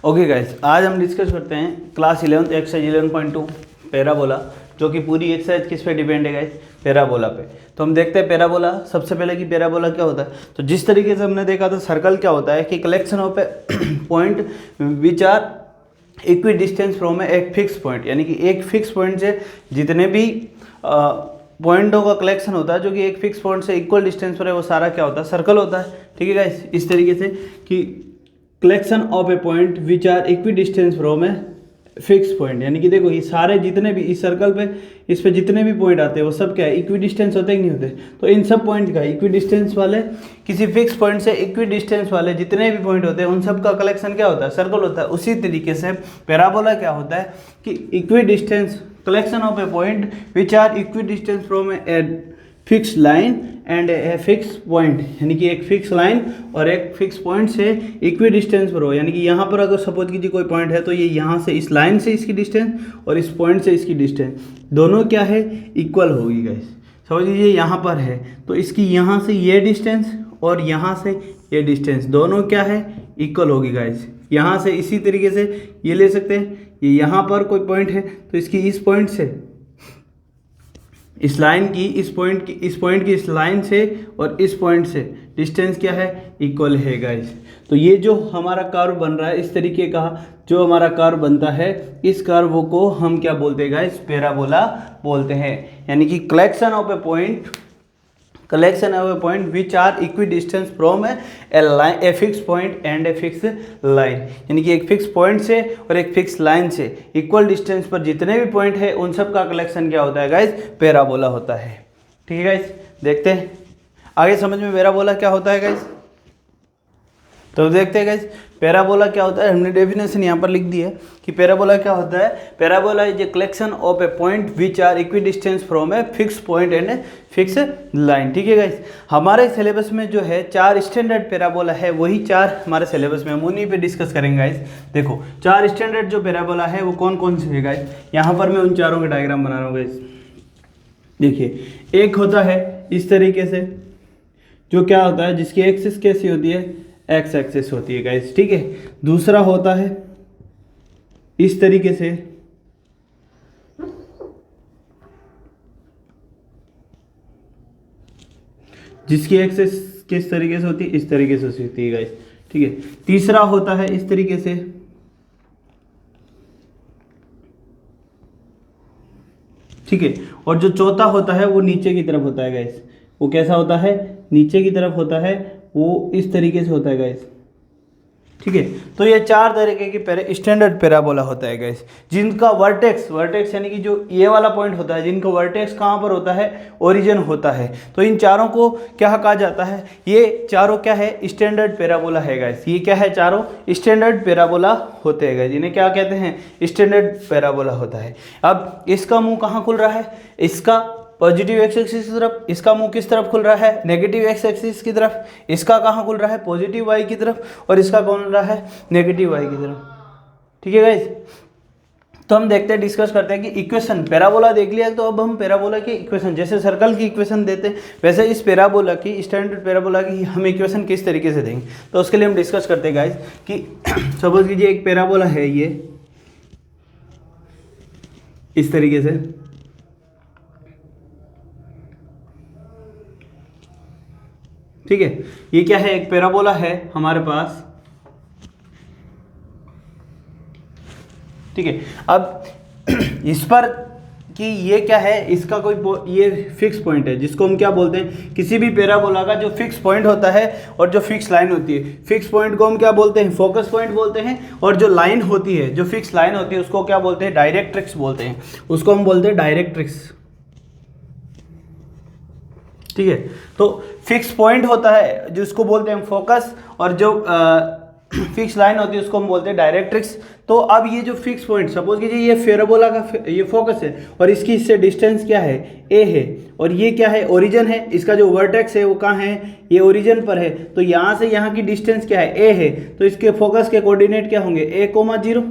Okay guys, आज हम discuss करते हैं क्लास 11 एक्सरसाइज 11.2 पैराबोला, जो कि पूरी एक्सरसाइज किस पे डिपेंड है गाइस? पैराबोला पे। तो हम देखते हैं पैराबोला, सबसे पहले कि पैराबोला क्या होता है। तो जिस तरीके से हमने देखा था सर्कल क्या होता है कि collection of point which are equidistant from एक फिक्स पॉइंट, यानी कि एक फिक्स पॉइंट से जितने भी पॉइंटों का कलेक्शन होता है जो कि एक फिक्स पॉइंट से इक्वल डिस्टेंस पर है, वो सारा क्या होता है? सर्कल होता है। ठीक है गाइस, इस तरीके से कि collection of a point which are equidistant from a fix point, यानी कि देखो ये सारे जितने भी इस सर्कल पे इस पे जितने भी पॉइंट आते हैं वो सब क्या है? इक्वी डिस्टेंस होते हैं कि नहीं होते? तो इन सब पॉइंट का इक्वी डिस्टेंस वाले, किसी फिक्स पॉइंट से इक्वी डिस्टेंस वाले जितने भी पॉइंट होते हैं उन सब का कलेक्शन क्या होता है? सर्कल होता है। उसी तरीके से पैराबोला क्या होता है कि equidistant collection of a point which are equidistant from a fix line and a fix point, यानी कि एक फिक्स लाइन और एक फिक्स पॉइंट से इक्वी डिस्टेंस पर हो, यानी कि यहाँ पर अगर सपोज कीजिए कोई पॉइंट है तो ये यहाँ से इस लाइन से इसकी डिस्टेंस और इस पॉइंट से इसकी डिस्टेंस दोनों क्या है? इक्वल होगी गाइस। समझ लीजिए यहाँ पर है तो इसकी यहाँ से ये डिस्टेंस और यहाँ से ये डिस्टेंस दोनों क्या है? इक्वल होगी गाइस। यहाँ से इसी तरीके से ये ले सकते हैं, ये यहाँ पर कोई पॉइंट है तो इसकी इस पॉइंट से इस लाइन की इस पॉइंट की इस लाइन से और इस पॉइंट से डिस्टेंस क्या है? इक्वल है गाइस। तो ये जो हमारा कर्व बन रहा है, इस तरीके का जो हमारा कर्व बनता है, इस कर्व को हम क्या बोलते हैं गाइस? पैराबोला बोलते हैं। यानी कि collection of a point which are equidistant from a line, a fix point and a fix line, यानी कि एक फिक्स पॉइंट से और एक फिक्स लाइन से इक्वल डिस्टेंस पर जितने भी पॉइंट है उन सब का कलेक्शन क्या होता है गाइस? पैराबोला होता है। ठीक है गाइस, देखते हैं आगे समझ में पैराबोला क्या होता है गाइस। तो देखते हैं गाइस पैराबोला क्या होता है। हमने डेफिनेशन यहाँ पर लिख दी है कि पैराबोला क्या होता है। Parabola is a collection of a point which are equidistant from a fix point and a fix line. ठीक है गाइस, हमारे सिलेबस में जो है 4 स्टैंडर्ड पैराबोला है, वही 4 हमारे सिलेबस में हम उन्हीं पे डिस्कस करेंगे गाइस। देखो 4 स्टैंडर्ड जो पैराबोला है वो कौन कौन से है गाइस? यहाँ पर मैं उन चारों के डायग्राम बना रहा हूँ गाइस। देखिए, एक होता है इस तरीके से, जो क्या होता है जिसकी एक्सिस कैसी होती है? एक्स एक्सिस होती है गाइस। ठीक है, दूसरा होता है इस तरीके से, जिसकी एक्सिस किस तरीके से होती है? इस तरीके से होती है गाइस। ठीक है, तीसरा होता है इस तरीके से, ठीक है, और जो चौथा होता है वो नीचे की तरफ होता है गाइस। वो कैसा होता है? नीचे की तरफ होता है, वो इस तरीके से होता है गाइस। ठीक है, तो ये 4 तरीके की स्टैंडर्ड पैराबोला होता है गाइस, जिनका वर्टेक्स यानी कि जो ये वाला पॉइंट होता है, जिनका वर्टेक्स कहाँ पर होता है? ओरिजिन होता है। तो इन चारों को क्या कहा जाता है? ये चारों क्या है? स्टैंडर्ड पैराबोला है गाइस। ये क्या है? चारों स्टैंडर्ड पैराबोला होते हैं गाइस। इन्हें क्या कहते हैं? स्टैंडर्ड पैराबोला होता है। अब इसका मुंह कहाँ खुल रहा है? इसका पॉजिटिव एक्स एक्सिस की तरफ। इसका मुंह किस तरफ खुल रहा है? नेगेटिव एक्स एक्सिस की तरफ। इसका कहाँ खुल रहा है? पॉजिटिव वाई की तरफ। और इसका कौन रहा है? नेगेटिव वाई की तरफ। ठीक है गाइस, तो हम देखते हैं, डिस्कस करते हैं कि इक्वेशन पैराबोला देख लिया, तो अब हम पैराबोला की इक्वेशन, जैसे सर्कल की इक्वेशन देते हैं वैसे इस पैराबोला की, स्टैंडर्ड पैराबोला की हम इक्वेशन किस तरीके से देंगे। तो उसके लिए हम डिस्कस करते हैं गाइस कि सपोज कीजिए एक पैराबोला है ये इस तरीके से, ठीक है। ये क्या है? एक पैराबोला है हमारे पास। ठीक है, अब इस पर कि ये क्या है? इसका कोई ये फिक्स पॉइंट है, जिसको हम क्या बोलते हैं? किसी भी पैराबोला का जो फिक्स पॉइंट होता है और जो फिक्स लाइन होती है, फिक्स पॉइंट को हम क्या बोलते हैं? फोकस पॉइंट बोलते हैं। और जो लाइन होती है, जो फिक्स लाइन होती है, उसको क्या बोलते हैं? डायरेक्ट्रिक्स बोलते हैं। उसको हम बोलते हैं डायरेक्ट्रिक्स। ठीक है, तो फिक्स पॉइंट होता है जिसको बोलते हैं फोकस, और जो फिक्स लाइन होती है उसको हम बोलते हैं डायरेक्ट्रिक्स। तो अब ये जो फिक्स पॉइंट, सपोज कीजिए ये पैराबोला का ये फोकस है और इसकी इससे डिस्टेंस क्या है? ए है। और ये क्या है? ओरिजिन है। इसका जो वर्टेक्स है वो कहाँ है? ये ओरिजिन पर है। तो यहाँ से यहाँ की डिस्टेंस क्या है? ए है। तो इसके फोकस के कोऑर्डिनेट क्या होंगे? a,0।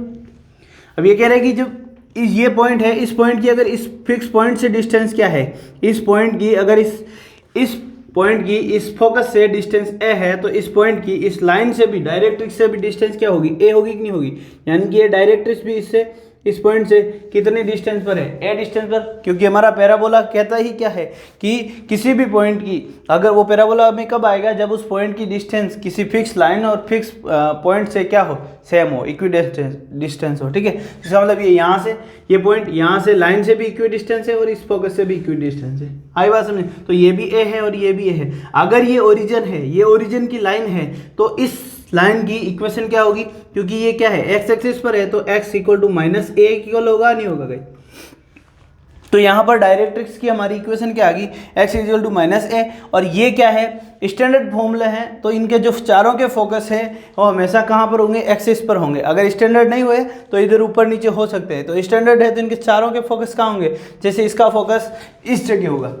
अब ये कह रहे हैं कि जब ये पॉइंट है, इस पॉइंट की अगर इस फिक्स पॉइंट से डिस्टेंस क्या है? इस पॉइंट की अगर इस पॉइंट की इस फोकस से डिस्टेंस ए है, तो इस पॉइंट की इस लाइन से भी डायरेक्ट्रिक्स से भी डिस्टेंस क्या होगी, ए होगी कि नहीं होगी, यानी कि ये डायरेक्ट्रिक्स भी इससे इस पॉइंट से कितने डिस्टेंस पर है, ए डिस्टेंस पर, क्योंकि हमारा पैराबोला कहता ही क्या है कि किसी भी पॉइंट की, अगर वो पैराबोला में कब आएगा, जब उस पॉइंट की डिस्टेंस किसी फिक्स लाइन और फिक्स पॉइंट से क्या हो, सेम हो, इक्वी डिस्टेंस हो, ठीक है। इसका मतलब ये यहाँ से ये पॉइंट यहाँ से लाइन से भी इक्वी डिस्टेंस है और इस फोकस से भी इक्वी डिस्टेंस है, आई बात समझ। तो ये भी ए है और ये भी ए है। अगर ये ओरिजिन है, ये ओरिजिन की लाइन है, तो इस लाइन की इक्वेशन क्या होगी, क्योंकि ये क्या है एक्स एक्सिस पर है, तो x equal to minus a equal होगा, नहीं होगा गाइस। तो यहाँ पर डायरेक्ट्रिक्स की हमारी इक्वेशन क्या आ गई, x इक्वल टू माइनस ए, और ये क्या है स्टैंडर्ड फॉर्मूला है, तो इनके जो चारों के फोकस है वो हमेशा कहाँ पर होंगे, एक्सिस पर होंगे। अगर स्टैंडर्ड नहीं हुए तो इधर ऊपर नीचे हो सकते हैं, तो स्टैंडर्ड है तो इनके चारों के फोकस कहाँ होंगे, जैसे इसका फोकस इस जगह होगा,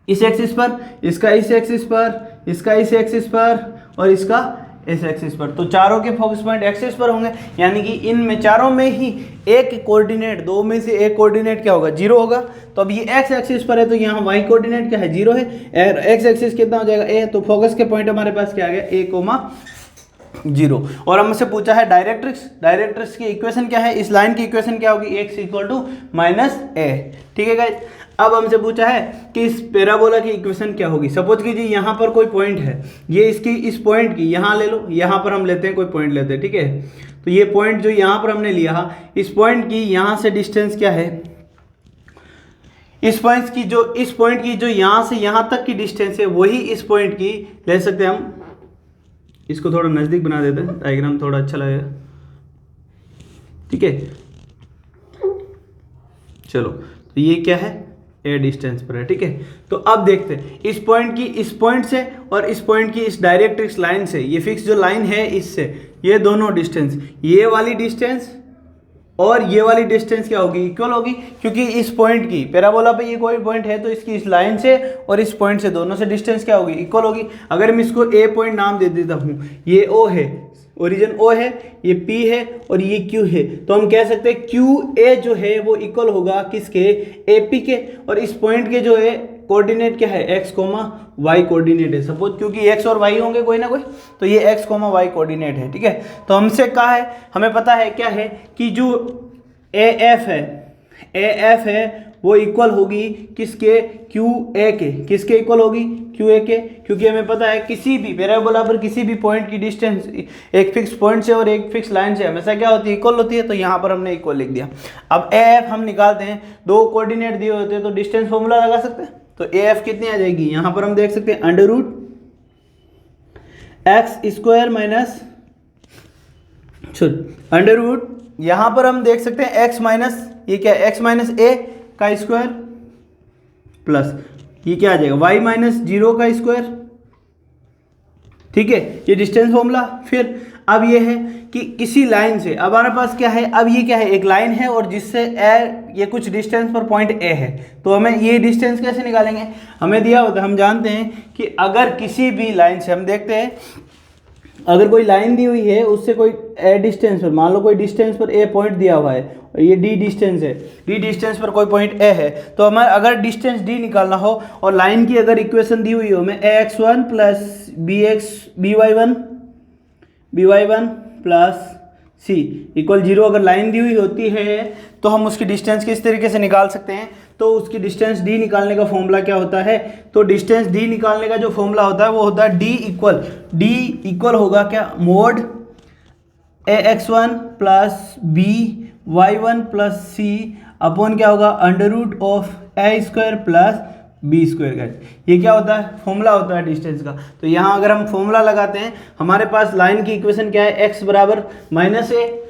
इस एक्सिस पर, इसका इस एक्सिस पर, इसका इस एक्सिस पर और इसका इस एक्सिस पर। तो चारों के फोकस पॉइंट एक्सिस पर होंगे, यानी कि इनमें चारों में ही एक कोऑर्डिनेट, दो में से एक कोऑर्डिनेट क्या होगा, जीरो होगा। तो अब ये एक्स एक्सिस पर है तो यहाँ वाई कोऑर्डिनेट क्या है, जीरो है। एक्स एक्सिस कितना हो जाएगा, ए, तो फोकस के पॉइंट हमारे पास क्या आ गया, ए कोमा जीरो। और हमसे पूछा है डायरेक्ट्रिक्स की इक्वेशन क्या है, इस लाइन की इक्वेशन क्या होगी, एक्स इक्वल टू माइनस ए, ठीक है गाइस। अब हमसे पूछा है कि इस पैराबोला की इक्वेशन क्या होगी। सपोज कीजिए यहाँ पर कोई पॉइंट है, ये इसकी इस पॉइंट की यहाँ ले लो, यहाँ पर हम लेते हैं कोई पॉइंट लेते हैं, ठीक है। तो ये पॉइंट जो यहाँ पर हमने लिया, इस पॉइंट की यहाँ से डिस्टेंस क्या है, इस पॉइंट की जो यहाँ से यहाँ तक की डिस्टेंस है वही इस पॉइंट की ले सकते हैं हम। इसको थोड़ा नज़दीक बना देते हैं, डायग्राम थोड़ा अच्छा लगेगा, ठीक है। चलो, तो ये क्या है, ए डिस्टेंस पर है, ठीक है। तो अब देखते हैं इस पॉइंट की इस पॉइंट से और इस पॉइंट की इस डायरेक्ट्रिक्स लाइन से, ये फिक्स जो लाइन है इससे, ये दोनों डिस्टेंस, ये वाली डिस्टेंस और ये वाली डिस्टेंस क्या होगी, इक्वल होगी, क्योंकि इस पॉइंट की पैराबोला पे ये कोई पॉइंट है तो इसकी इस लाइन से और इस पॉइंट से दोनों से डिस्टेंस क्या होगी, इक्वल होगी। अगर मैं इसको ए पॉइंट नाम दे देता हूँ, ये ओ है, ओरिजिन ओ है, ये पी है और ये क्यू है, तो हम कह सकते हैं क्यू ए जो है वो इक्वल होगा किसके, ए पी के। और इस पॉइंट के जो है कोऑर्डिनेट क्या है, एक्स कोमा वाई कोऑर्डिनेट है सपोज, क्योंकि एक्स और वाई होंगे कोई ना कोई, तो ये एक्स कोमा वाई कोऑर्डिनेट है, ठीक है। तो हमसे कहा है, हमें पता है क्या है कि जो ए एफ है वो इक्वल होगी किसके, क्यू ए के, किसके इक्वल होगी, क्यू ए के, क्योंकि हमें पता है किसी भी पैराबोला पर किसी भी पॉइंट की डिस्टेंस एक फिक्स पॉइंट से और एक फिक्स लाइन से हमेशा क्या होती है, इक्वल होती है। तो यहाँ पर हमने इक्वल लिख दिया। अब ए एफ हम निकालते हैं, दो कोऑर्डिनेट दिए होते हैं तो डिस्टेंस फॉर्मूला लगा सकते हैं। तो ए एफ कितनी आ जाएगी, यहाँ पर हम देख सकते हैं under root x square minus under root, यहाँ पर हम देख सकते हैं एक्स माइनस, ये क्या है, एक्स माइनस ए का स्क्वायर प्लस ये क्या आ जाएगा, वाई माइनस जीरो का स्क्वायर, ठीक है। ये डिस्टेंस फॉर्मूला। फिर अब ये है कि किसी लाइन से, अब हमारे पास क्या है, अब ये क्या है, एक लाइन है और जिससे ए ये कुछ डिस्टेंस पर पॉइंट ए है, तो हमें ये डिस्टेंस कैसे निकालेंगे, हमें दिया होता है, हम जानते हैं कि अगर किसी भी लाइन से, हम देखते हैं अगर कोई लाइन दी हुई है उससे कोई ए डिस्टेंस पर, मान लो कोई डिस्टेंस पर ए पॉइंट दिया हुआ है और ये डी डिस्टेंस है, डी डिस्टेंस पर कोई पॉइंट ए है, तो हमें अगर डिस्टेंस डी निकालना हो और लाइन की अगर इक्वेशन दी हुई हो, हमें a x one plus b y one plus c equal zero अगर लाइन दी हुई होती है तो हम उसकी डिस्टेंस किस तरीके से निकाल सकते हैं। तो उसकी डिस्टेंस डी निकालने का फॉर्मूला क्या होता है, तो डिस्टेंस डी निकालने का जो फॉर्मूला होता है वो होता है डी इक्वल होगा क्या, mod a x one plus b y one plus c upon क्या होगा, under root of a square plus b square का। ये क्या होता है, फॉर्मूला होता है डिस्टेंस का। तो यहाँ अगर हम फॉर्मूला लगाते हैं, हमारे पास लाइन की इक्वेशन क्या है, एक्स बराबर माइनस ए,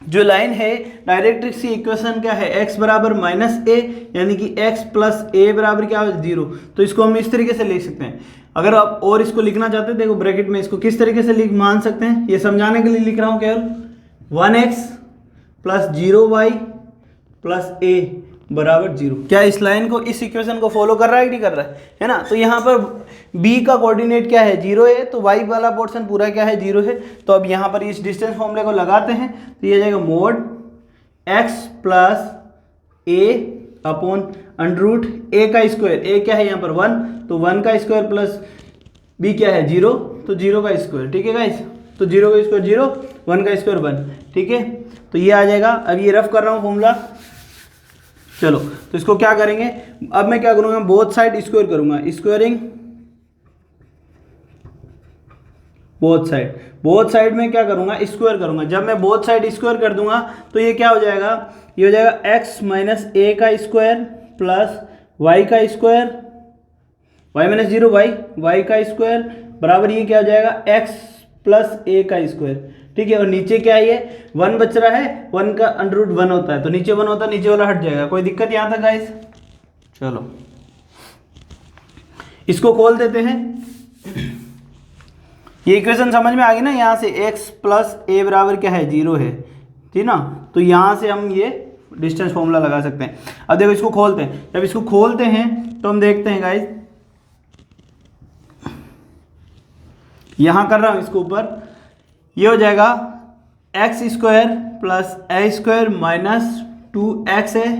जो लाइन है डायरेक्ट्रिक्स की इक्वेशन क्या है, x बराबर माइनस ए, यानी कि x प्लस ए बराबर क्या है, जीरो। तो इसको हम इस तरीके से लिख सकते हैं। अगर आप और इसको लिखना चाहते हैं, देखो ब्रैकेट में इसको किस तरीके से मान सकते हैं, ये समझाने के लिए लिख रहा हूँ केवल 1x plus 0y plus a बराबर जीरो। क्या इस लाइन को, इस इक्वेशन को फॉलो कर रहा है कि नहीं कर रहा है ना। तो यहाँ पर b का कोऑर्डिनेट क्या है, जीरो है, तो y वाला पोर्शन पूरा क्या है, जीरो है। तो अब यहाँ पर इस डिस्टेंस फॉर्मूले को लगाते हैं तो ये जाएगा mod x plus a upon under root a का स्क्वायर, ए क्या है यहाँ पर 1, तो 1 का स्क्वायर प्लस बी क्या है 0, तो 0 का स्क्वायर, ठीक है गाइस, तो 0 का स्क्वायर 0, 1 का स्क्वायर 1, ठीक है, तो ये आ जाएगा। अब ये रफ कर रहा हूँ फॉर्मूला, चलो तो इसको क्या करेंगे, अब मैं क्या करूँगा, बोथ साइड स्क्वायर करूँगा, स्क्वायरिंग बोथ साइड में क्या करूँगा, स्क्वायर करूँगा। जब मैं बोथ साइड स्क्वायर कर दूंगा तो ये क्या हो जाएगा, ये हो जाएगा x माइनस ए का स्क्वायर प्लस वाई का स्क्वायर, वाई माइनस 0 वाई का स्क्वायर बराबर ये क्या हो जाएगा x प्लस ए का स्क्वायर, ठीक है। और नीचे क्या है, ये 1 बच रहा है, 1 का अंडर रूट 1 होता है, तो नीचे 1 होता है, नीचे वाला हट जाएगा। कोई दिक्कत यहाँ तक गाइस? चलो इसको खोल देते हैं। ये इक्वेशन समझ में आ गई ना, यहाँ से x प्लस ए बराबर क्या है 0 है, ठीक ना, तो यहाँ से हम ये डिस्टेंस फॉर्मूला लगा सकते हैं। अब देखो इसको खोलते हैं, जब इसको खोलते हैं तो हम देखते हैं गाइस, यहाँ कर रहा हूँ इसको ऊपर, ये हो जाएगा एक्स स्क्वायर प्लस ए स्क्वायर माइनस 2x है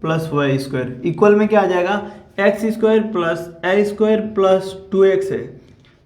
प्लस वाई स्क्वायर इक्वल में क्या आ जाएगा, एक्स स्क्वायर प्लस ए स्क्वायर प्लस 2x है।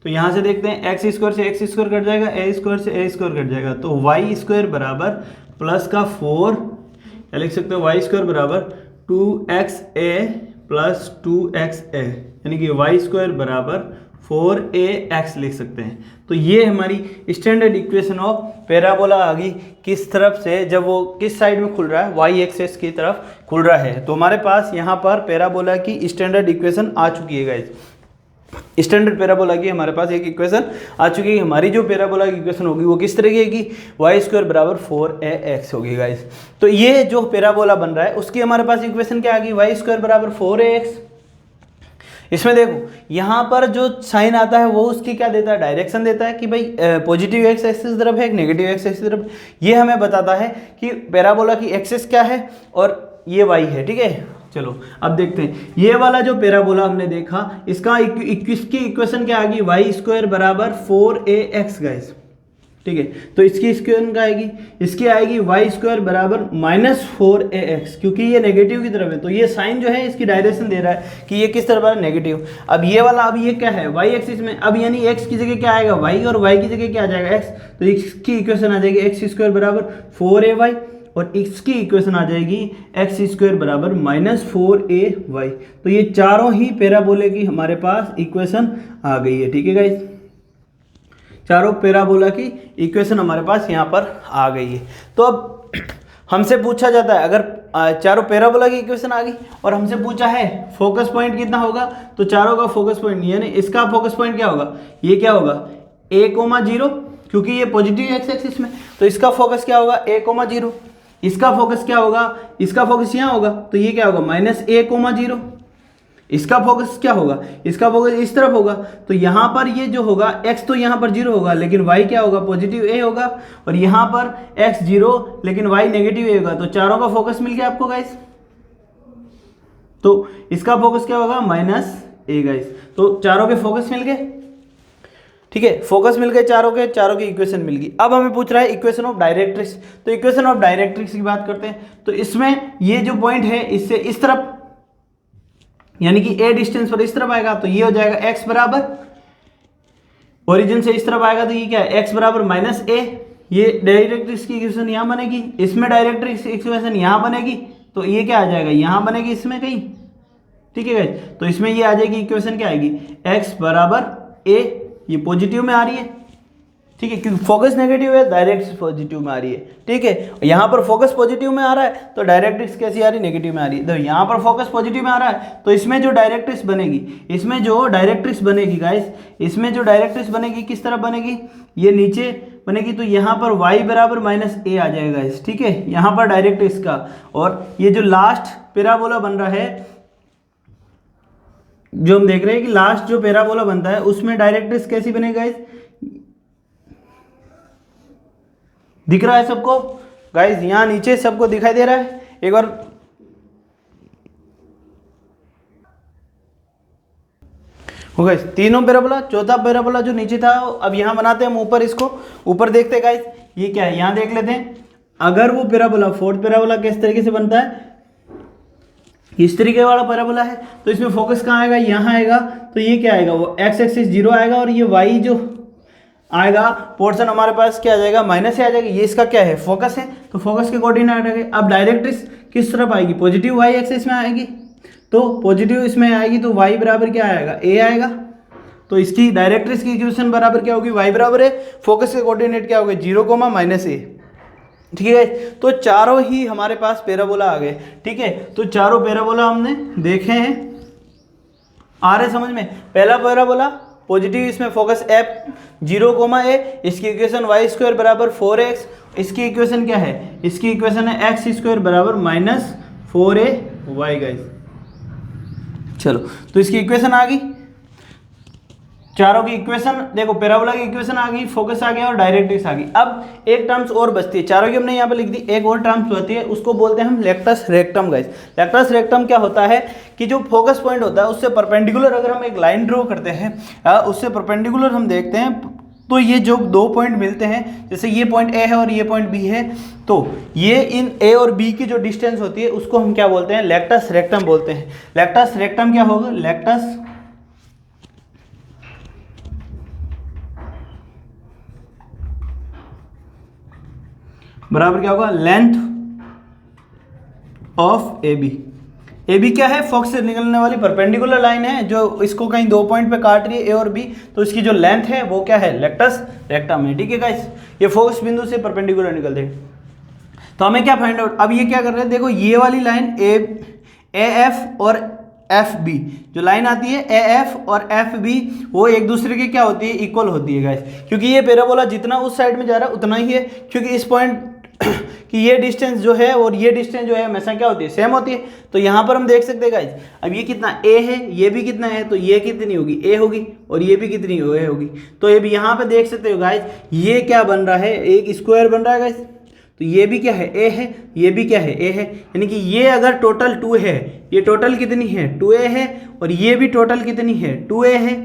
तो यहाँ से देखते हैं एक्स स्क्वायर से एक्स स्क्वायर कट जाएगा, ए स्क्वायर से ए स्क्वायर कट जाएगा, तो वाई स्क्वायर बराबर प्लस का 4, क्या लिख सकते हो, वाई स्क्वायर बराबर 2xa प्लस 2xa, यानी कि वाई स्क्वायर बराबर 4ax लिख सकते हैं। तो ये हमारी स्टैंडर्ड इक्वेशन ऑफ पैराबोला आ गई, किस तरफ से, जब वो किस साइड में खुल रहा है, वाई एक्सेस की तरफ खुल रहा है। तो हमारे पास यहाँ पर पैराबोला की स्टैंडर्ड इक्वेशन आ चुकी है गाइस, स्टैंडर्ड पैराबोला की हमारे पास एक इक्वेशन आ चुकी है। हमारी जो पैराबोला की इक्वेशन होगी वो किस तरीके की, वाई स्क्वायर बराबर 4ax होगी गाइस। तो ये जो पैराबोला बन रहा है उसकी हमारे पास इक्वेशन क्या आ गई, वाई स्क्वायर बराबर 4ax। इसमें देखो यहाँ पर जो साइन आता है वो उसकी क्या देता है, डायरेक्शन देता है कि भाई पॉजिटिव एक्स एक्सिस तरफ है, नेगेटिव एक्स एक्सिस तरफ। ये हमें बताता है कि पैराबोला की एक्सिस क्या है और ये वाई है, ठीक है। चलो अब देखते हैं, ये वाला जो पैराबोला हमने देखा इसका इसकी इक्वेशन क्या आ गई, वाई स्क्वायर बराबर 4ax गाइस, ठीक है। तो इसकी इक्वेशन क्या आएगी, इसकी आएगी वाई स्क्वायर बराबर माइनस 4ax, क्योंकि ये नेगेटिव की तरफ है, तो ये साइन जो है इसकी डायरेक्शन दे रहा है कि ये किस तरफ है, नेगेटिव। अब ये वाला, अब ये क्या है, वाई एक्सिस में, अब यानी x की जगह क्या आएगा, y, और y की जगह क्या आ जाएगा x, तो इसकी इक्वेशन आ जाएगी एक्स स्क्वायर बराबर 4ay, और इसकी इक्वेशन आ जाएगी एक्स स्क्वायर बराबर माइनस 4ay। तो ये चारों ही पैराबोले की हमारे पास इक्वेशन आ गई है, ठीक है गाइस, चारों पैराबोला की इक्वेशन हमारे पास यहाँ पर आ गई है। तो अब हमसे पूछा जाता है, अगर चारों पैराबोला की इक्वेशन आ गई और हमसे पूछा है फोकस पॉइंट कितना होगा, तो चारों का फोकस पॉइंट यानी इसका फोकस पॉइंट क्या होगा, ये क्या होगा a,0, क्योंकि ये पॉजिटिव एक्स एक्सिस में, तो इसका फोकस क्या होगा a,0। इसका फोकस क्या होगा, इसका फोकस यहाँ होगा, तो ये क्या होगा माइनस a,0। इसका फोकस क्या होगा, इसका फोकस इस तरफ होगा, तो यहाँ पर ये जो होगा x तो यहाँ पर 0 होगा लेकिन y क्या होगा, पॉजिटिव a होगा, और यहाँ पर x 0 लेकिन y नेगेटिव a होगा। तो चारों का फोकस मिल गया आपको गाइस, तो इसका फोकस क्या होगा माइनस a गाइस। तो चारों के फोकस मिल गए, ठीक है, फोकस मिल गए चारों के, चारों की इक्वेशन मिल गई। अब हमें पूछ रहा है इक्वेशन ऑफ डायरेक्ट्रिक्स, तो इक्वेशन ऑफ डायरेक्ट्रिक्स की बात करते हैं। तो इसमें ये जो पॉइंट है इससे इस तरफ यानी कि a डिस्टेंस पर इस तरफ आएगा, तो ये हो जाएगा x बराबर, ओरिजिन से इस तरफ आएगा तो ये क्या है x बराबर माइनस a। ये डायरेक्ट्रिक्स की इक्वेशन यहाँ बनेगी, इसमें डायरेक्ट्रिक्स इक्वेशन यहाँ बनेगी, तो ये क्या आ जाएगा यहाँ बनेगी इसमें कहीं, ठीक है गाइस। तो इसमें ये आ जाएगी इक्वेशन क्या आएगी, x बराबर a, ये पॉजिटिव में आ रही है, ठीक है, क्योंकि फोकस नेगेटिव है, डायरेक्ट पॉजिटिव में आ रही है, ठीक है। यहाँ पर फोकस पॉजिटिव में आ रहा है तो डायरेक्ट्रिक्स कैसी आ रही है, नेगेटिव में आ रही है। तो यहाँ पर फोकस पॉजिटिव में आ रहा है तो इसमें जो डायरेक्ट्रिक्स बनेगी, इसमें जो डायरेक्ट्रिक्स बनेगी गाइस, इसमें जो डायरेक्ट्रिक्स बनेगी किस तरफ बनेगी, ये नीचे बनेगी, तो यहाँ पर y बराबर माइनस a आ जाएगा गाइस, ठीक है, यहाँ पर डायरेक्ट्रिक्स का। और ये जो लास्ट पैराबोला बन रहा है, जो हम देख रहे हैं कि लास्ट जो पैराबोला बनता है उसमें डायरेक्ट्रिक्स कैसी बनेगी गाइस, दिख रहा है सबको गाइस, यहाँ नीचे सबको दिखाई दे रहा है, एक बार हो गए तीनों पैराबोला। चौथा पैराबोला जो नीचे था अब यहाँ बनाते हैं हम ऊपर, इसको ऊपर देखते हैं गाइस, ये क्या है यहाँ देख लेते हैं। अगर वो पैराबोला, फोर्थ पैराबोला किस तरीके से बनता है, इस तरीके वाला पैराबोला है तो इसमें फोकस कहाँ आएगा, यहाँ आएगा। तो ये क्या आएगा, वो एक्स एक्सिस 0 आएगा और ये वाई जो आएगा पोर्शन हमारे पास क्या आ जाएगा, माइनस से आ जाएगा। ये इसका क्या है, फोकस है, तो फोकस के कोऑर्डिनेट आ गए। अब डायरेक्ट्रिक्स किस तरफ आएगी, पॉजिटिव वाई एक्सिस में आएगी। तो पॉजिटिव इसमें आएगी तो वाई बराबर क्या आएगा, ए आएगा। तो इसकी डायरेक्ट्रिक्स की इक्वेशन बराबर क्या होगी, वाई बराबर है फोकस के कोऑर्डिनेट क्या होगा 0, माइनस ए। ठीक है, तो चारों ही हमारे पास पैराबोला आ गए। ठीक है, तो चारों पैराबोला हमने देखे हैं, आ रहे समझ में। पहला पैराबोला पॉजिटिव, इसमें फोकस एफ 0, ए, इसकी इक्वेशन वाई स्क्वायर बराबर 4x। इसकी इक्वेशन क्या है, इसकी इक्वेशन है एक्स स्क्वायर बराबर माइनस 4ay गाइस। चलो, तो इसकी इक्वेशन आ गई, चारों की इक्वेशन देखो, पैराबोला की इक्वेशन आ गई, फोकस आ गया और डायरेक्ट्रिक्स आ गई। अब एक टर्म्स और बचती है, चारों की हमने यहाँ पे लिख दी, एक और टर्म्स बचती है, उसको बोलते हैं हम lettuce rectum guys. Lettuce rectum क्या होता है कि जो फोकस पॉइंट होता है उससे परपेंडिकुलर अगर हम एक लाइन ड्रॉ करते हैं, उससे परपेंडिकुलर हम देखते हैं, तो ये जो दो पॉइंट मिलते हैं, जैसे ये पॉइंट ए है और ये पॉइंट बी है, तो ये इन ए और बी की जो डिस्टेंस होती है उसको हम क्या बोलते हैं, लेक्टस रेक्टम बोलते हैं। लेक्टस रेक्टम क्या होगा, लेक्टस बराबर क्या होगा, length of A B. A B क्या है, फोकस से निकलने वाली परपेंडिकुलर लाइन है जो इसको कहीं दो पॉइंट पे काट रही है, ए और बी, तो इसकी जो लेंथ है वो क्या है, लेक्टस रेक्टम है। ठीक है गाइस, ये फोकस बिंदु से परपेंडिकुलर निकलते हैं। तो हमें क्या फाइंड आउट, अब ये क्या कर रहे हैं, देखो ये वाली लाइन ए एफ और एफ बी, जो लाइन आती है ए एफ और एफ बी, वो एक दूसरे के क्या होती है, इक्वल होती है गाइस, क्योंकि ये पैराबोला जितना उस साइड में जा रहा है उतना ही है, क्योंकि इस पॉइंट कि ये डिस्टेंस जो है और ये डिस्टेंस जो है हमेशा क्या होती है, सेम होती है। तो यहाँ पर हम देख सकते हैं गाइस, अब ये कितना ए है, ये भी कितना है, तो ये कितनी होगी, ए होगी, और ये भी कितनी ए होगी। तो ये भी यहाँ पे देख सकते हो गाइस, ये क्या बन रहा है, एक स्क्वायर बन रहा है गाइस। तो ये भी क्या है, ए है, ये भी क्या है, ए है, यानी कि ये अगर टोटल 2 है, ये टोटल कितनी है, 2a है, और ये भी टोटल कितनी है, 2a है।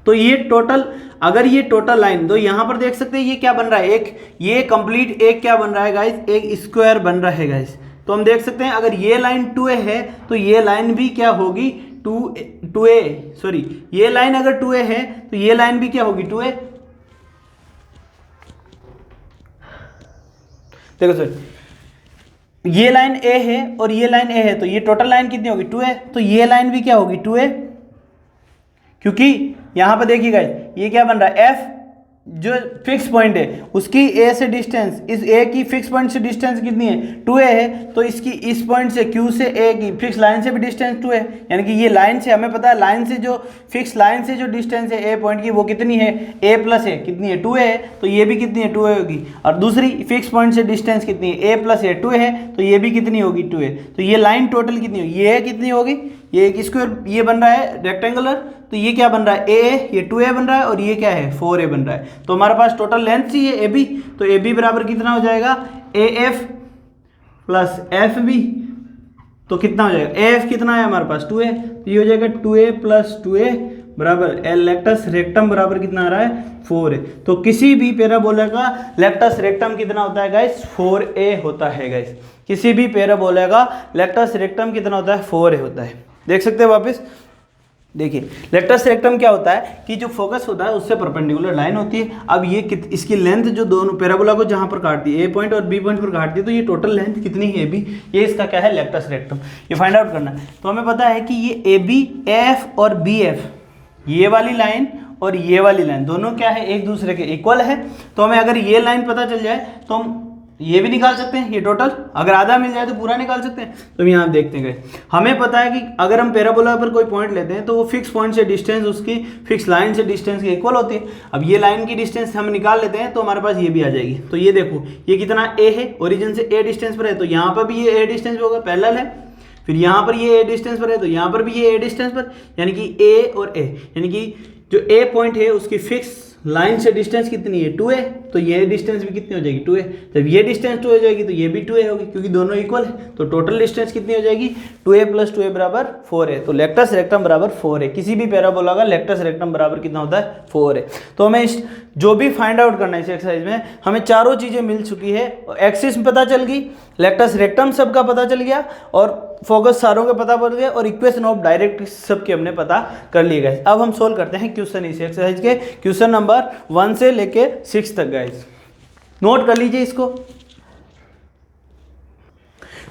तो ये टोटल, अगर ये टोटल लाइन, तो यहाँ पर देख सकते हैं ये क्या बन रहा है, एक ये कंप्लीट एक क्या बन रहा है गाइस, एक स्क्वायर बन रहा है गाइस। तो हम देख सकते हैं अगर ये लाइन 2a है तो ये लाइन भी क्या होगी, 2a, सॉरी, ये लाइन अगर 2a है तो ये लाइन भी क्या होगी, 2a। देखो सर, ये लाइन ए है और ये लाइन ए है, तो ये टोटल लाइन कितनी होगी, 2a। तो ये लाइन भी क्या होगी, 2a, क्योंकि यहां पर देखिए गाइस, ये क्या बन रहा है, एफ जो फिक्स पॉइंट है उसकी ए से डिस्टेंस, इस ए की फिक्स पॉइंट से डिस्टेंस कितनी है, 2a है, तो इसकी इस पॉइंट से Q से ए की फिक्स लाइन से भी डिस्टेंस 2 है, यानी कि ये लाइन से हमें पता है, लाइन से जो फिक्स लाइन से जो डिस्टेंस है ए पॉइंट की वो कितनी है, a प्लस है, कितनी है, 2a है, तो ये भी कितनी है, 2a होगी। और दूसरी फिक्स पॉइंट से डिस्टेंस कितनी है, a प्लस है, 2 है, तो ये भी कितनी होगी, 2a। तो ये लाइन टोटल कितनी होगी, ये कितनी होगी, ये एक स्क्वायर ये बन रहा है रेक्टेंगुलर, तो ये क्या बन रहा है, a, ये 2a बन रहा है, और ये क्या है, 4a बन रहा है। तो हमारे पास टोटल लेंथ चाहिए ab, तो ab बराबर कितना हो जाएगा, af प्लस fb, तो कितना हो जाएगा, af कितना है हमारे पास, 2a, तो ये हो जाएगा 2a प्लस 2a बराबर एल लेक्टस रेक्टम बराबर कितना आ रहा है, 4a। तो किसी भी पैराबोला का लेक्टस रेक्टम कितना होता है गाइस, 4a होता है गाइस। किसी भी पैराबोला का लेक्टस रेक्टम कितना होता है, 4a होता है। देख सकते हैं वापस, देखिए लेक्टस रेक्टम क्या होता है कि जो फोकस होता है उससे परपेंडिकुलर लाइन होती है। अब ये इसकी लेंथ जो दोनों पैराबोला को जहाँ पर काटती है, ए पॉइंट और बी पॉइंट पर काटती है, तो ये टोटल लेंथ कितनी है बी, ये इसका क्या है, लेक्टस रेक्टम, ये फाइंड आउट करना है। तो हमें पता है कि ये ए बी एफ और बी एफ, ये वाली लाइन और ये वाली लाइन दोनों क्या है, एक दूसरे के इक्वल है। तो हमें अगर ये लाइन पता चल जाए तो हम ये भी निकाल सकते हैं, ये टोटल अगर आधा मिल जाए तो पूरा निकाल सकते हैं। तो यहाँ आप देखते हैं हमें पता है कि अगर हम पैराबोला पर कोई पॉइंट लेते हैं तो वो फिक्स पॉइंट से डिस्टेंस उसकी फिक्स लाइन से डिस्टेंस की इक्वल होती है। अब ये लाइन की डिस्टेंस हम निकाल लेते हैं तो हमारे पास ये भी आ जाएगी। तो ये देखो ये कितना ए है, ओरिजिन से ए डिस्टेंस पर है, तो यहाँ पर भी ये ए डिस्टेंस पर होगा, पैरेलल है। फिर यहाँ पर ये ए डिस्टेंस पर है तो यहाँ पर भी ये ए डिस्टेंस पर, यानी कि ए और ए, यानी कि जो ए पॉइंट है उसकी फिक्स लाइन से डिस्टेंस कितनी है 2a, तो ये डिस्टेंस भी कितनी हो जाएगी 2a। जब ये डिस्टेंस 2a हो जाएगी तो ये भी 2a होगी, क्योंकि दोनों इक्वल है। तो टोटल डिस्टेंस कितनी हो जाएगी 2a + 2a बराबर 4 है। तो लेक्टस रेक्टम बराबर 4 है। किसी भी पैराबोला का लेक्टस रेक्टम बराबर कितना होता है 4 है। तो हमें इस जो भी फाइंड आउट करना है इस एक्सरसाइज में, हमें चारों चीज़ें मिल चुकी है। एक्सिस पता चल गई, लेक्टस रेक्टम सबका पता चल गया, और फोकस सारों का पता पड़ गया, और इक्वेशन ऑफ डायरेक्ट्रिक्स सबके हमने पता कर लिए गाइस। अब हम सोल्व करते हैं क्वेश्चन इस एक्सरसाइज के, क्वेश्चन नंबर 1 से लेके 6 तक गाइस। नोट कर लीजिए इसको।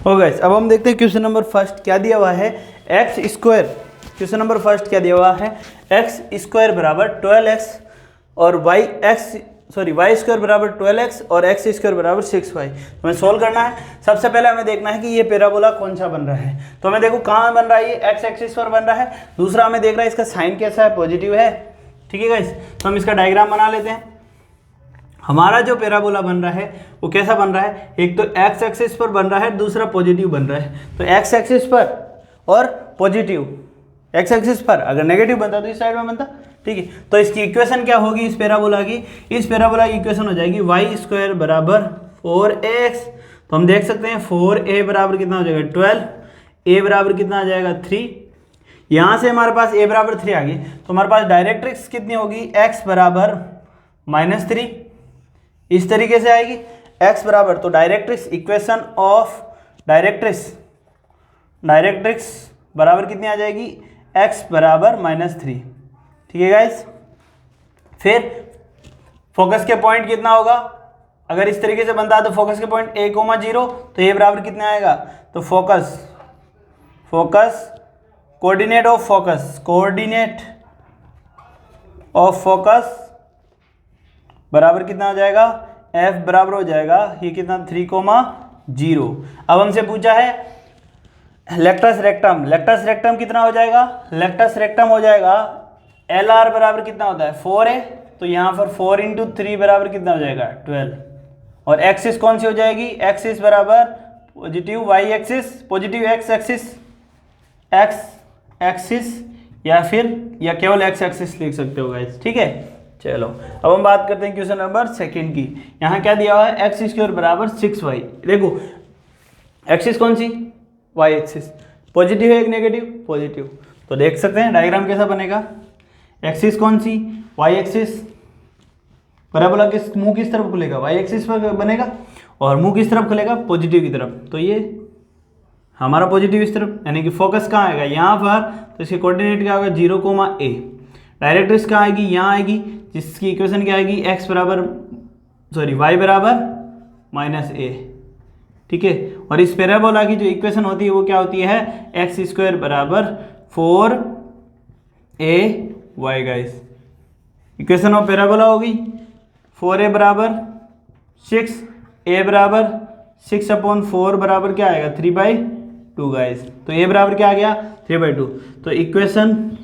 हो गाइस, अब हम देखते हैं क्वेश्चन नंबर फर्स्ट क्या दिया हुआ है, x square. Question number first क्या दिया हुआ है, एक्स स्क्वायर बराबर 12x और वाई स्क्वायर बराबर 12x और एक्स स्क्वायर बराबर 6y। हमें सोल्व करना है। सबसे पहले हमें देखना है कि ये पैराबोला कौन सा बन रहा है। तो हमें देखो कहाँ बन रहा है, ये एक्स एक्सिस पर बन रहा है। दूसरा हमें देखना है इसका साइन कैसा है, पॉजिटिव है। ठीक है गाइस, तो हम इसका डायग्राम बना लेते हैं। हमारा जो पैराबोला बन रहा है वो कैसा बन रहा है, एक तो एक्स एक्सिस पर बन रहा है, दूसरा पॉजिटिव बन रहा है। तो एक्स एक्सिस पर और पॉजिटिव, एक्स एक्सिस पर अगर नेगेटिव बनता तो इस साइड में बनता। ठीक है, तो इसकी इक्वेशन क्या होगी इस पैराबोला की, इस पैराबोला की इक्वेशन हो जाएगी वाई स्क्वायर बराबर 4x। तो हम देख सकते हैं 4a बराबर कितना हो जाएगा 12, a बराबर कितना आ जाएगा 3। यहाँ से हमारे पास a बराबर 3 आ गई, तो हमारे पास डायरेक्ट्रिक्स कितनी होगी, x बराबर -3 इस तरीके से आएगी। x बराबर, तो डायरेक्ट्रिक्स, इक्वेशन ऑफ डायरेक्ट्रिक्स बराबर कितनी आ जाएगी, x बराबर -3। ठीक है गाइस, फिर फोकस के पॉइंट कितना होगा, अगर इस तरीके से बनता है तो फोकस के पॉइंट a, 0, तो ये बराबर कितना आएगा, तो फोकस कोऑर्डिनेट ऑफ फोकस बराबर कितना हो जाएगा, f बराबर हो जाएगा ये कितना 3, 0। अब हमसे पूछा है लेक्टस रेक्टम कितना हो जाएगा, लेक्टस रेक्टम हो जाएगा LR बराबर कितना होता है 4a, तो यहाँ पर 4 × 3 बराबर कितना हो जाएगा 12। और एक्सिस कौन सी हो जाएगी, एक्सिस बराबर positive y axis, positive x axis या केवल एक्स एक्सिस लिख सकते हो गाइस। ठीक है, चलो अब हम बात करते हैं क्वेश्चन नंबर 2 की। यहाँ क्या दिया हुआ है, एक्स स्क्वायर बराबर 6y। देखो एक्सिस कौन सी, वाई एक्सिस, पॉजिटिव है एक नेगेटिव, पॉजिटिव। तो देख सकते हैं डायग्राम कैसा बनेगा, एक्सिस कौन सी, वाई एक्सिस। पैराबोला किस मुंह किस तरफ खुलेगा, वाई एक्सिस पर बनेगा, और मुंह किस तरफ खुलेगा, पॉजिटिव की तरफ। तो ये हमारा पॉजिटिव इस तरफ, यानी कि फोकस कहाँ आएगा, यहाँ पर, तो इसके कोऑर्डिनेट क्या होगा 0, a। डायरेक्ट्रिक्स कहाँ आएगी, यहाँ आएगी, जिसकी इक्वेशन क्या आएगी, वाई बराबर -a। ठीक है, और इस पैराबोला की जो इक्वेशन होती है वो क्या होती है, एक्स स्क्वायर बराबर 4ay guys. Equation of parabola होगी 4a बराबर 6, a बराबर 6/4 बराबर क्या आएगा 3/2 गाइस। तो a बराबर क्या आ गया 3/2। तो इक्वेशन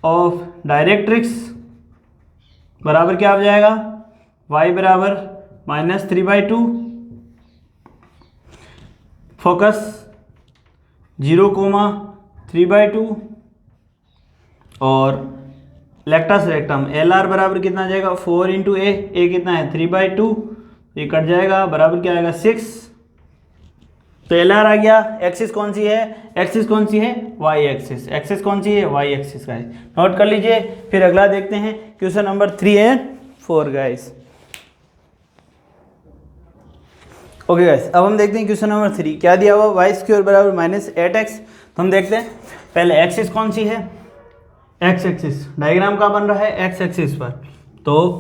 ऑफ डायरेक्ट्रिक्स बराबर क्या हो जाएगा, y बराबर -3/2, फोकस 0, 3/2, और लेक्टस रेक्टम LR बराबर कितना आ जाएगा 4 × a कितना है 3/2, ये कट जाएगा, बराबर क्या आएगा 6। तो LR आ गया। एक्सिस कौन सी है, वाई एक्सिस। एक्सिस कौन सी है, वाई एक्सिस गाइस। नोट कर लीजिए। फिर अगला देखते हैं question number 3 and 4 guys. Okay guys, अब हम देखते हैं क्वेश्चन नंबर 3 क्या दिया हुआ, वाई स्क्वायर बराबर -8x। तो हम देखते हैं पहले एक्सिस कौन सी है, एक्स एक्सिस। डायग्राम कहाँ बन रहा है, एक्स एक्सिस पर। तो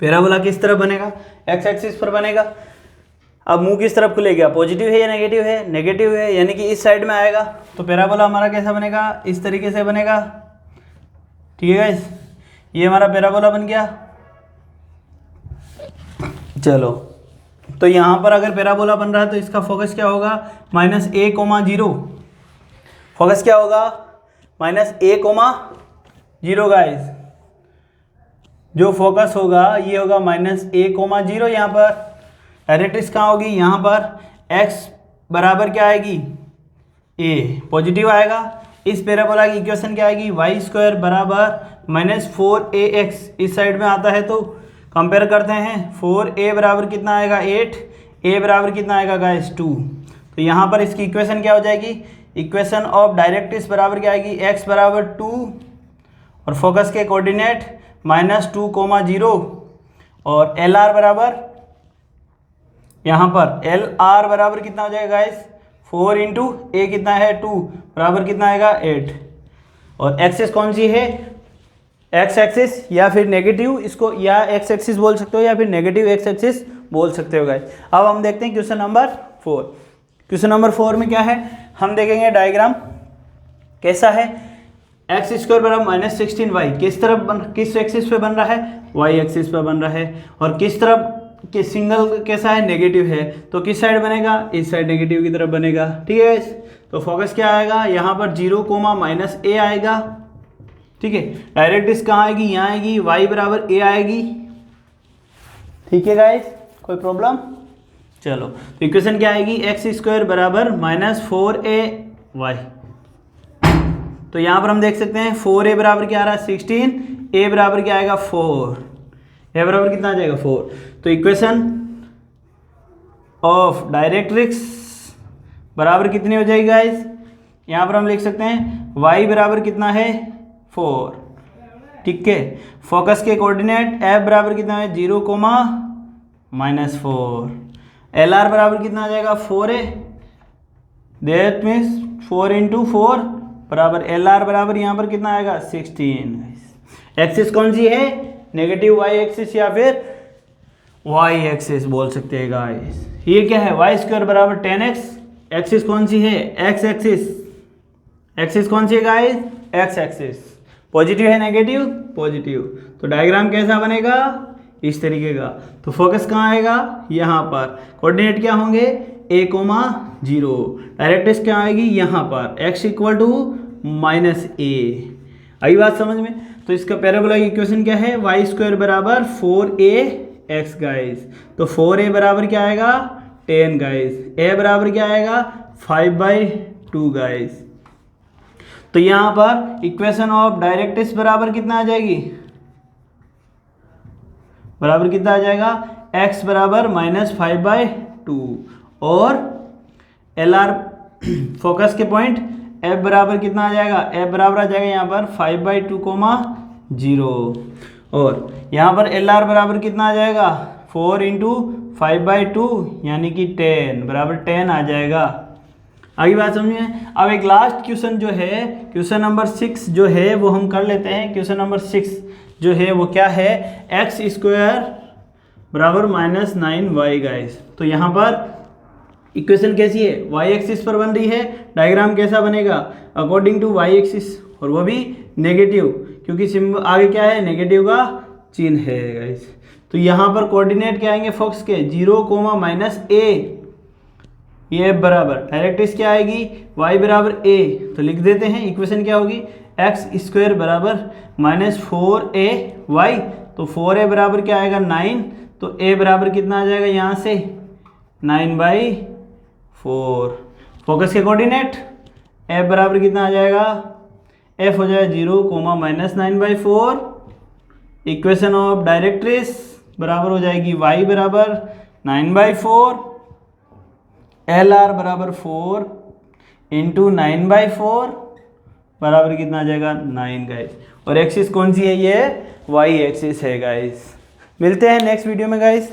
पैराबोला किस तरफ बनेगा, एक्स एक्सिस पर बनेगा। अब मुंह किस तरफ खुलेगा, पॉजिटिव है या नेगेटिव है, नेगेटिव है, यानी कि इस साइड में आएगा। तो पैराबोला हमारा कैसा बनेगा, इस तरीके से बनेगा। ठीक है गाइस, ये हमारा पैराबोला बन गया। चलो, तो यहाँ पर अगर पैराबोला बन रहा है तो इसका फोकस क्या होगा, -a, 0। फोकस क्या होगा, -a, 0 गाइस। जो फोकस होगा ये होगा -a, 0। यहाँ पर डायरेक्ट्रिक्स कहाँ होगी, यहाँ पर x बराबर क्या आएगी, a, पॉजिटिव आएगा। इस पैराबोला की इक्वेशन क्या आएगी, वाई स्क्वायर बराबर -4ax इस साइड में आता है, तो कंपेयर करते हैं। 4a बराबर कितना आएगा 8, a बराबर कितना आएगा गाइस 2। तो यहाँ पर इसकी इक्वेशन क्या हो जाएगी, इक्वेशन ऑफ डायरेक्ट्रिक्स बराबर क्या आएगी, x बराबर 2 और फोकस के कोऑर्डिनेट -2, 0 और LR बराबर, यहाँ पर LR बराबर कितना हो जाएगा गाइस 4 इंटू a कितना है 2 बराबर कितना आएगा 8। और एक्सिस कौन सी है, एक्स एक्सिस या फिर नेगेटिव, इसको या एक्स एक्सिस बोल सकते हो या फिर नेगेटिव एक्स एक्सिस बोल सकते हो गाइस। अब हम देखते हैं क्वेश्चन नंबर 4। क्वेश्चन नंबर 4 में क्या है, हम देखेंगे डायग्राम कैसा है। एक्स स्क्वायर बराबर -16y किस एक्सिस पे बन रहा है, y एक्सिस पे बन रहा है। और किस तरफ कि सिंगल कैसा है, नेगेटिव है, तो किस साइड बनेगा, इस साइड नेगेटिव की तरफ बनेगा। ठीक है, तो फोकस क्या आएगा, यहाँ पर 0, -a आएगा। ठीक है, डायरेक्ट्रिक्स कहाँ आएगी, यहाँ आएगी, y बराबर a आएगी। ठीक है गाइस, कोई प्रॉब्लम। चलो, तो इक्वेशन क्या आएगी, एक्स स्क्वायर बराबर -4ay। तो यहाँ पर हम देख सकते हैं 4a बराबर क्या आ रहा है 16, a बराबर क्या आएगा 4, a बराबर कितना आ जाएगा 4। तो इक्वेशन ऑफ डायरेक्ट्रिक्स बराबर कितनी हो जाएगी गाइस, यहाँ पर हम लिख सकते हैं y बराबर कितना है 4। ठीक है, फोकस के कोऑर्डिनेट f बराबर कितना है 0, -4। LR बराबर कितना आ जाएगा 4a, दैट मीन्स 4 इंटू 4 बराबर LR बराबर यहाँ पर कितना आएगा 16। एक्सिस कौन सी है, नेगेटिव y एक्सिस या फिर y एक्सिस बोल सकते हैं गाइस। ये क्या है, y स्क्वायर बराबर 10x। एक्सिस कौन सी है, x एक्सिस। एक्सिस कौन सी है गाइस, x एक्सिस। पॉजिटिव है नेगेटिव, पॉजिटिव। तो डायग्राम कैसा बनेगा, इस तरीके का। तो फोकस कहाँ आएगा, यहाँ पर। कोऑर्डिनेट क्या होंगे a, 0। डायरेक्ट्रिक्स क्या आएगी, यहाँ पर x = -a। आई बात समझ में। तो इसका पैराबोला की इक्वेशन क्या है, y स्क्वायर बराबर 4ax गाइस। तो 4a बराबर क्या आएगा 10 गाइस, a बराबर क्या आएगा 5/2 गाइस। तो यहाँ पर इक्वेशन ऑफ डायरेक्ट्रिक्स बराबर कितना आ जाएगी, बराबर कितना आ जाएगा, x बराबर -5/2 और LR फोकस के पॉइंट f बराबर कितना आ जाएगा, f बराबर आ जाएगा यहाँ पर 5/2, 0 और यहाँ पर LR बराबर कितना आ जाएगा 4 इंटू 5/2 यानी कि 10 बराबर 10 आ जाएगा। आगे बात समझिए। अब एक लास्ट क्वेश्चन जो है, क्वेश्चन नंबर 6 जो है वो हम कर लेते हैं। क्वेश्चन नंबर 6 जो है वो क्या है, एक्स स्क्वायर बराबर -9y गाइस। तो यहाँ पर इक्वेशन कैसी है, y एक्सिस पर बन रही है। डायग्राम कैसा बनेगा, अकॉर्डिंग टू y एक्सिस, और वो भी नेगेटिव, क्योंकि सिंबल आगे क्या है, नेगेटिव का चिन्ह है गाइस। तो यहाँ पर कोऑर्डिनेट क्या आएंगे फोकस के 0, -a। ये बराबर डायरेक्ट्रिक्स क्या आएगी, y बराबर a। तो लिख देते हैं इक्वेशन क्या होगी, एक्स स्क्वायर बराबर -4ay। तो 4a बराबर क्या आएगा 9। तो a बराबर कितना आ जाएगा यहाँ से 9/4। फोकस के कोऑर्डिनेट f बराबर कितना आ जाएगा, f हो जाएगा 0, -9/4। इक्वेशन ऑफ डायरेक्ट्रिक्स बराबर हो जाएगी y बराबर 9/4, LR बराबर 4 इंटू 9/4 बराबर कितना आ जाएगा 9 गाइस। और एक्सिस कौन सी है, ये y एक्सिस है गाइस। मिलते हैं नेक्स्ट वीडियो में गाइस।